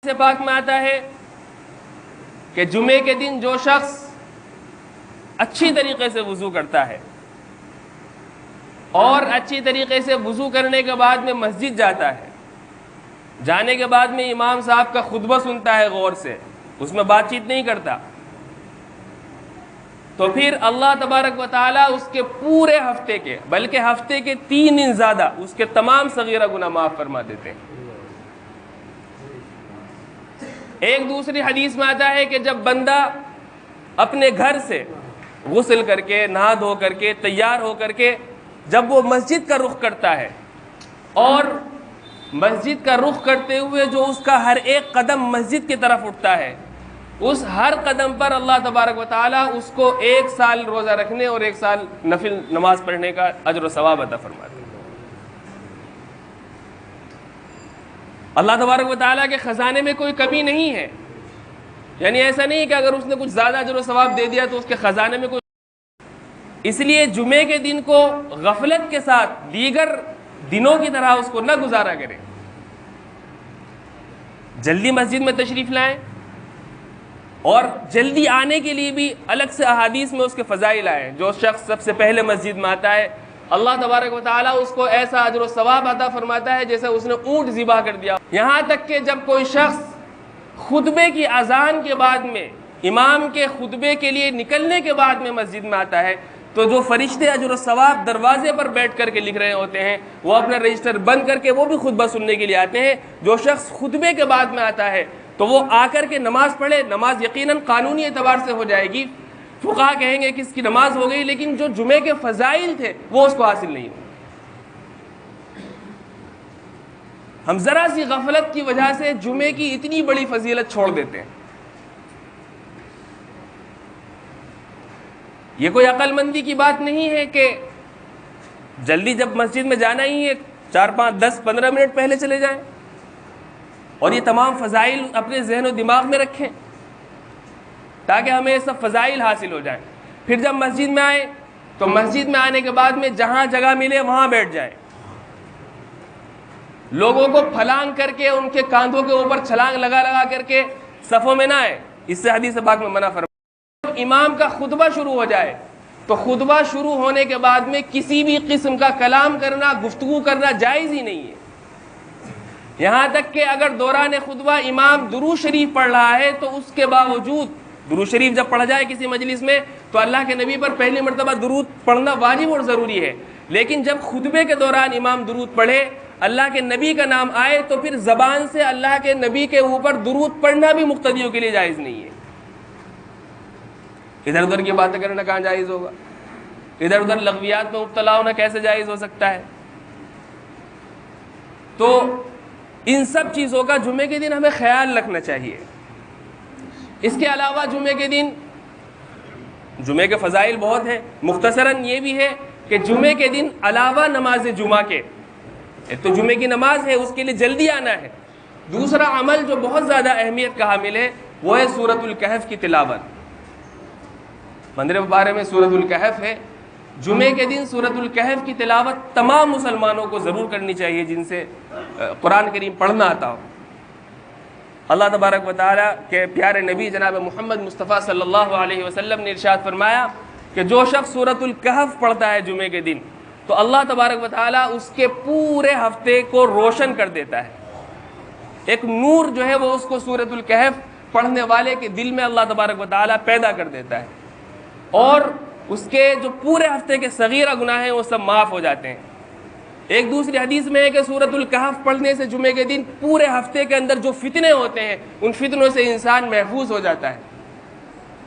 سے پاک میں آتا ہے کہ جمعے کے دن جو شخص اچھی طریقے سے وضو کرتا ہے اور اچھی طریقے سے وضو کرنے کے بعد میں مسجد جاتا ہے، جانے کے بعد میں امام صاحب کا خطبہ سنتا ہے غور سے، اس میں بات چیت نہیں کرتا، تو پھر اللہ تبارک و تعالیٰ اس کے پورے ہفتے کے بلکہ ہفتے کے 3 دن زیادہ اس کے تمام صغیرہ گناہ معاف فرما دیتے ہیں۔ ایک دوسری حدیث میں آتا ہے کہ جب بندہ اپنے گھر سے غسل کر کے نہا دھو کر کے تیار ہو کر کے جب وہ مسجد کا رخ کرتا ہے اور مسجد کا رخ کرتے ہوئے جو اس کا ہر ایک قدم مسجد کی طرف اٹھتا ہے، اس ہر قدم پر اللہ تبارک و تعالیٰ اس کو 1 سال روزہ رکھنے اور 1 سال نفل نماز پڑھنے کا اجر و ثواب عطا فرماتے ہیں۔ اللہ تبارک و تعالیٰ کے خزانے میں کوئی کمی نہیں ہے، یعنی ایسا نہیں کہ اگر اس نے کچھ زیادہ اجر و ثواب دے دیا تو اس کے خزانے میں کوئی، اس لیے جمعے کے دن کو غفلت کے ساتھ دیگر دنوں کی طرح اس کو نہ گزارا کریں، جلدی مسجد میں تشریف لائیں، اور جلدی آنے کے لیے بھی الگ سے احادیث میں اس کے فضائل آئے۔ جو شخص سب سے پہلے مسجد میں آتا ہے اللہ تبارک و تعالیٰ اس کو ایسا اجر و ثواب عطا فرماتا ہے جیسے اس نے اونٹ ذبح کر دیا۔ یہاں تک کہ جب کوئی شخص خطبے کی اذان کے بعد میں امام کے خطبے کے لیے نکلنے کے بعد میں مسجد میں آتا ہے تو جو فرشتے اجر و ثواب دروازے پر بیٹھ کر کے لکھ رہے ہوتے ہیں وہ اپنا رجسٹر بند کر کے وہ بھی خطبہ سننے کے لیے آتے ہیں۔ جو شخص خطبے کے بعد میں آتا ہے تو وہ آ کر کے نماز پڑھے، نماز یقیناً قانونی اعتبار سے ہو جائے گی، فقہا کہیں گے کہ اس کی نماز ہو گئی، لیکن جو جمعے کے فضائل تھے وہ اس کو حاصل نہیں ہوئے۔ ہم ذرا سی غفلت کی وجہ سے جمعے کی اتنی بڑی فضیلت چھوڑ دیتے ہیں۔ یہ کوئی عقل مندی کی بات نہیں ہے کہ جلدی جب مسجد میں جانا ہی ہے 4 5 10 15 منٹ پہلے چلے جائیں اور یہ تمام فضائل اپنے ذہن و دماغ میں رکھیں تاکہ ہمیں یہ سب فضائل حاصل ہو جائیں۔ پھر جب مسجد میں آئیں تو مسجد میں آنے کے بعد میں جہاں جگہ ملے وہاں بیٹھ جائیں، لوگوں کو پھلانگ کر کے ان کے کاندھوں کے اوپر چھلانگ لگا لگا کر کے صفوں میں نہ آئے، اس سے حدیث پاک میں منع فرمایا۔ جب امام کا خطبہ شروع ہو جائے تو خطبہ شروع ہونے کے بعد میں کسی بھی قسم کا کلام کرنا، گفتگو کرنا جائز ہی نہیں ہے، یہاں تک کہ اگر دوران خطبہ امام درود شریف پڑھ رہا ہے تو اس کے باوجود درود شریف جب پڑھا جائے کسی مجلس میں تو اللہ کے نبی پر پہلی مرتبہ درود پڑھنا واجب اور ضروری ہے، لیکن جب خطبے کے دوران امام درود پڑھے، اللہ کے نبی کا نام آئے تو پھر زبان سے اللہ کے نبی کے اوپر درود پڑھنا بھی مقتدیوں کے لیے جائز نہیں ہے۔ ادھر ادھر کی باتیں کرنا کہاں جائز ہوگا؟ ادھر ادھر لغویات میں مبتلا ہونا کیسے جائز ہو سکتا ہے؟ تو ان سب چیزوں کا جمعے کے دن ہمیں خیال رکھنا چاہیے۔ اس کے علاوہ جمعے کے دن جمعے کے فضائل بہت ہیں، مختصراً یہ بھی ہے کہ جمعے کے دن علاوہ نماز جمعہ کے، ایک تو جمعے کی نماز ہے اس کے لیے جلدی آنا ہے، دوسرا عمل جو بہت زیادہ اہمیت کا حامل ہے وہ ہے سورۃ الکہف کی تلاوت۔ 15 پارے میں سورۃ الکہف ہے، جمعے کے دن سورۃ الکہف کی تلاوت تمام مسلمانوں کو ضرور کرنی چاہیے جن سے قرآن کریم پڑھنا آتا ہو۔ اللہ تبارک و تعالیٰ کے پیارے نبی جناب محمد مصطفیٰ صلی اللہ علیہ وسلم نے ارشاد فرمایا کہ جو شخص سورۃ الکہف پڑھتا ہے جمعے کے دن تو اللہ تبارک و تعالیٰ اس کے پورے ہفتے کو روشن کر دیتا ہے، ایک نور جو ہے وہ اس کو سورۃ الکہف پڑھنے والے کے دل میں اللہ تبارک و تعالیٰ پیدا کر دیتا ہے، اور اس کے جو پورے ہفتے کے صغیرہ گناہ ہیں وہ سب معاف ہو جاتے ہیں۔ ایک دوسری حدیث میں ہے کہ سورۃ الکہف پڑھنے سے جمعے کے دن پورے ہفتے کے اندر جو فتنے ہوتے ہیں ان فتنوں سے انسان محفوظ ہو جاتا ہے۔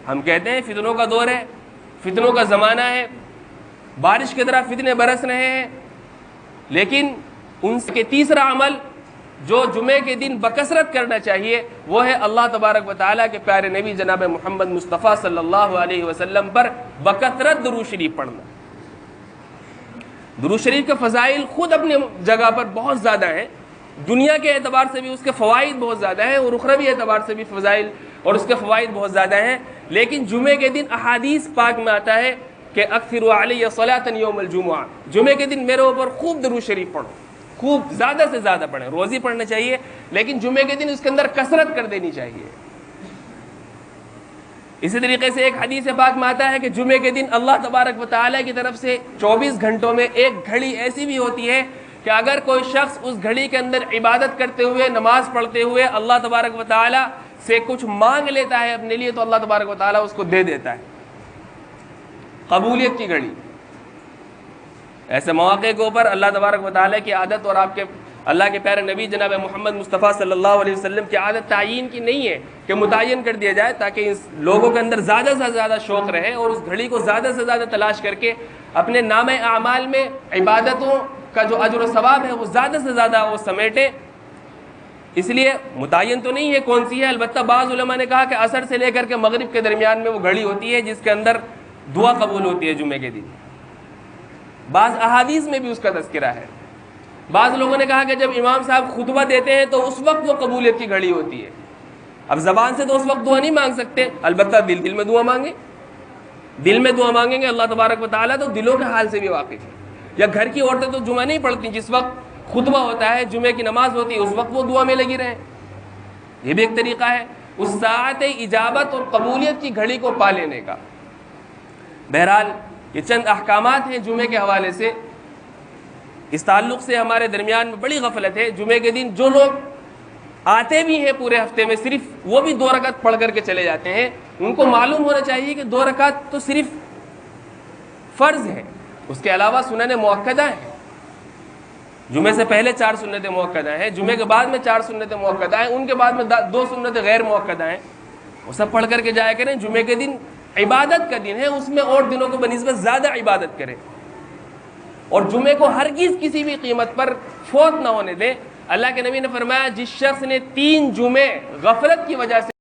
ہم کہتے ہیں فتنوں کا دور ہے، فتنوں کا زمانہ ہے، بارش کی طرح فتنے برس رہے ہیں، لیکن ان کے تیسرا عمل جو جمعے کے دن بکثرت کرنا چاہیے وہ ہے اللہ تبارک و تعالیٰ کے پیارے نبی جناب محمد مصطفیٰ صلی اللہ علیہ وسلم پر بکثرت درود شریف پڑھنا۔ درود شریف کے فضائل خود اپنی جگہ پر بہت زیادہ ہیں، دنیا کے اعتبار سے بھی اس کے فوائد بہت زیادہ ہیں اور اخروی اعتبار سے بھی فضائل اور اس کے فوائد بہت زیادہ ہیں، لیکن جمعے کے دن احادیث پاک میں آتا ہے کہ اکثروا علی صلاۃ یوم الجمعہ، جمعے کے دن میرے اوپر خوب درود شریف پڑھو، خوب زیادہ سے زیادہ پڑھیں، روزی پڑھنا چاہیے، لیکن جمعے کے دن اس کے اندر کثرت کر دینی چاہیے۔ اسی طریقے سے ایک حدیث پاک میں آتا ہے کہ جمعے کے دن اللہ تبارک و تعالیٰ کی طرف سے 24 گھنٹوں میں ایک گھڑی ایسی بھی ہوتی ہے کہ اگر کوئی شخص اس گھڑی کے اندر عبادت کرتے ہوئے، نماز پڑھتے ہوئے اللہ تبارک و تعالیٰ سے کچھ مانگ لیتا ہے اپنے لیے، تو اللہ تبارک و تعالیٰ اس کو دے دیتا ہے۔ قبولیت کی گھڑی، ایسے مواقع کے اوپر اللہ تبارک و تعالیٰ کی عادت اور آپ کے اللہ کے پیارے نبی جناب محمد مصطفیٰ صلی اللہ علیہ وسلم کی عادت تعیین کی نہیں ہے کہ متعین کر دیا جائے تاکہ اس لوگوں کے اندر زیادہ سے زیادہ شوق رہے اور اس گھڑی کو زیادہ سے زیادہ تلاش کر کے اپنے نام اعمال میں عبادتوں کا جو اجر و ثواب ہے وہ زیادہ سے زیادہ وہ سمیٹے۔ اس لیے متعین تو نہیں ہے کون سی ہے، البتہ بعض علماء نے کہا کہ عصر سے لے کر کے مغرب کے درمیان میں وہ گھڑی ہوتی ہے جس کے اندر دعا قبول ہوتی ہے جمعے کے دن۔ بعض احادیث میں بھی اس کا تذکرہ ہے۔ بعض لوگوں نے کہا کہ جب امام صاحب خطبہ دیتے ہیں تو اس وقت وہ قبولیت کی گھڑی ہوتی ہے۔ اب زبان سے تو اس وقت دعا نہیں مانگ سکتے، البتہ دل میں دعا مانگیں، دل میں دعا مانگیں گے، اللہ تبارک و تعالیٰ تو دلوں کے حال سے بھی واقف ہے۔ یا گھر کی عورتیں تو جمعہ نہیں پڑھتی، جس وقت خطبہ ہوتا ہے، جمعے کی نماز ہوتی ہے، اس وقت وہ دعا میں لگی رہیں، یہ بھی ایک طریقہ ہے اس ساعت اجابت اور قبولیت کی گھڑی کو پا لینے کا۔ بہرحال یہ چند احکامات ہیں جمعے کے حوالے سے۔ اس تعلق سے ہمارے درمیان میں بڑی غفلت ہے۔ جمعے کے دن جو لوگ آتے بھی ہیں پورے ہفتے میں، صرف وہ بھی 2 رکعت پڑھ کر کے چلے جاتے ہیں، ان کو معلوم ہونا چاہیے کہ 2 رکعت تو صرف فرض ہے، اس کے علاوہ سنن مؤکدہ ہیں۔ جمعے سے پہلے 4 سنتیں مؤکدہ ہیں، جمعے کے بعد میں 4 سنتیں مؤکدہ ہیں، ان کے بعد میں 2 سنتیں غیر مؤکدہ ہیں، وہ سب پڑھ کر کے جایا کریں۔ جمعے کے دن عبادت کا دن ہے، اس میں اور دنوں کو بنسبت زیادہ عبادت کریں، اور جمعے کو ہرگز کسی بھی قیمت پر فوت نہ ہونے دیں۔ اللہ کے نبی نے فرمایا جس شخص نے 3 جمعے غفلت کی وجہ سے